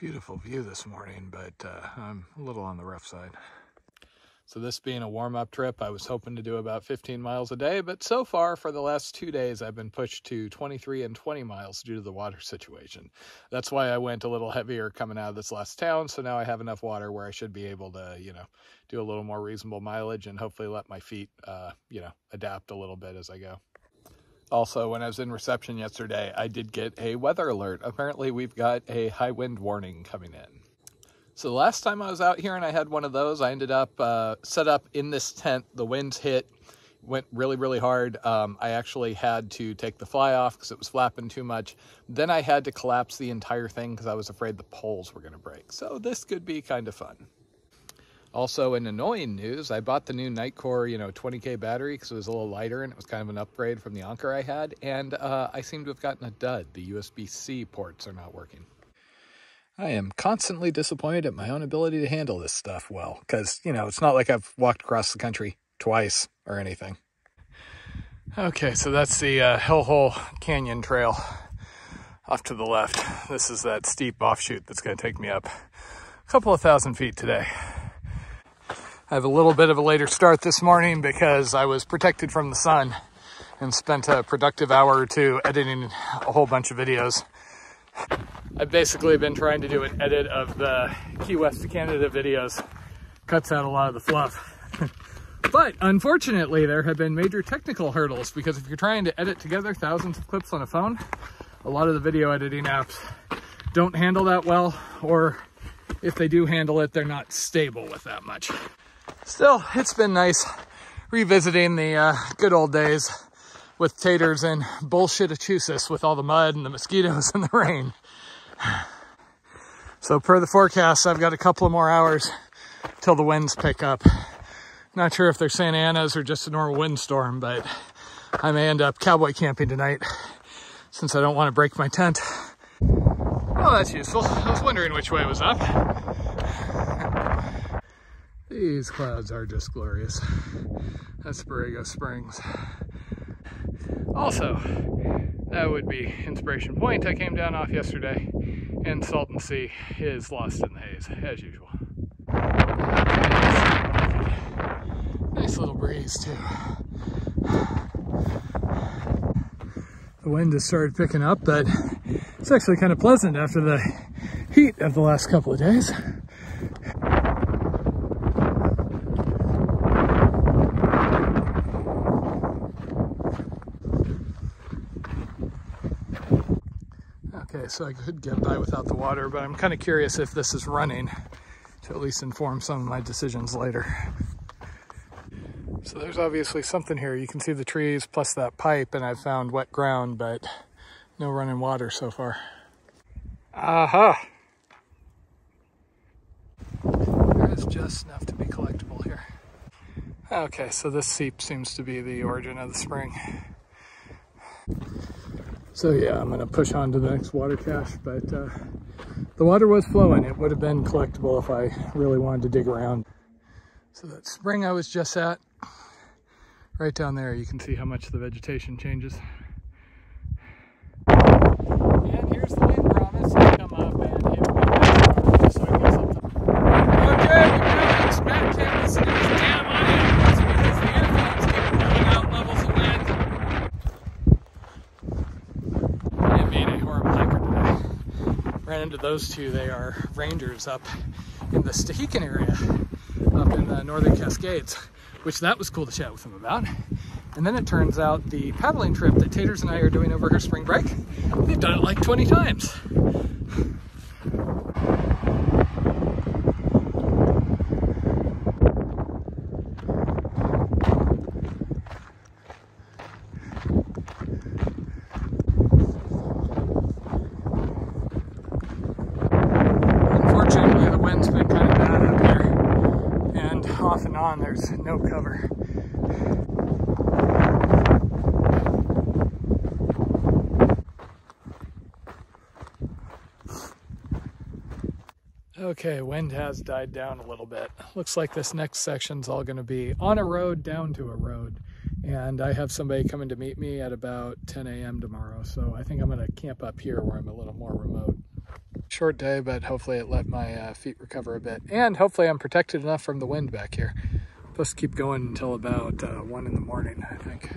Beautiful view this morning, but I'm a little on the rough side. So this being a warm-up trip, I was hoping to do about 15 miles a day, but so far for the last 2 days, I've been pushed to 23 and 20 miles due to the water situation. That's why I went a little heavier coming out of this last town, so now I have enough water where I should be able to, do a little more reasonable mileage and hopefully let my feet, adapt a little bit as I go. Also, when I was in reception yesterday, I did get a weather alert. Apparently, we've got a high wind warning coming in. So the last time I was out here and I had one of those, I ended up set up in this tent. The winds hit, went really, really hard. I actually had to take the fly off because it was flapping too much. Then I had to collapse the entire thing because I was afraid the poles were going to break. So this could be kind of fun. Also, in annoying news, I bought the new Nightcore, 20K battery because it was a little lighter and it was kind of an upgrade from the Anker I had. And I seem to have gotten a dud. The USB-C ports are not working. I am constantly disappointed at my own ability to handle this stuff well, because, it's not like I've walked across the country twice or anything. Okay, so that's the Hellhole Canyon Trail off to the left. This is that steep offshoot that's going to take me up a couple of thousand feet today. I have a little bit of a later start this morning because I was protected from the sun and spent a productive hour or two editing a whole bunch of videos. I've basically been trying to do an edit of the Key West to Canada videos. Cuts out a lot of the fluff. But unfortunately, there have been major technical hurdles because if you're trying to edit together thousands of clips on a phone, a lot of the video editing apps don't handle that well, or if they do handle it, they're not stable with that much. Still, it's been nice revisiting the good old days with taters in bullshit-achusetts with all the mud and the mosquitoes and the rain. So per the forecast, I've got a couple of more hours till the winds pick up. Not sure if they're Santa Ana's or just a normal windstorm, but I may end up cowboy camping tonight since I don't want to break my tent. Well, that's useful. I was wondering which way was up. These clouds are just glorious. That's Borrego Springs. Also, that would be Inspiration Point I came down off yesterday, and Salton Sea is lost in the haze, as usual. Nice little breeze, too. The wind has started picking up, but it's actually kind of pleasant after the heat of the last couple of days. Okay, so I could get by without the water, but I'm kind of curious if this is running to at least inform some of my decisions later. So there's obviously something here. You can see the trees plus that pipe, and I've found wet ground, but no running water so far. Aha! There is just enough to be collectible here. Okay, so this seep seems to be the origin of the spring. So yeah, I'm gonna push on to the next water cache, but the water was flowing. It would have been collectible if I really wanted to dig around. So that spring I was just at, right down there, you can see how much the vegetation changes. And here's the wind promise to come up and hit me just so I can get something. Okay, we got this back canvas and it's damn audio. It's because the earphones keep blowing out levels of wind. And being a horrible hiker today. Ran into those two. They are rangers up in the Stehekin area, up in the Northern Cascades, which that was cool to chat with them about. And then it turns out the paddling trip that Taters and I are doing over her spring break, they've done it like 20 times. Unfortunately, the wind's been kind of bad up here, and off and on there's no cover. Okay, wind has died down a little bit. Looks like this next section's all going to be on a road down to a road. And I have somebody coming to meet me at about 10 a.m. tomorrow. So I think I'm going to camp up here where I'm a little more remote. short day, but hopefully it let my feet recover a bit. And hopefully I'm protected enough from the wind back here. Supposed to keep going until about 1 in the morning, I think.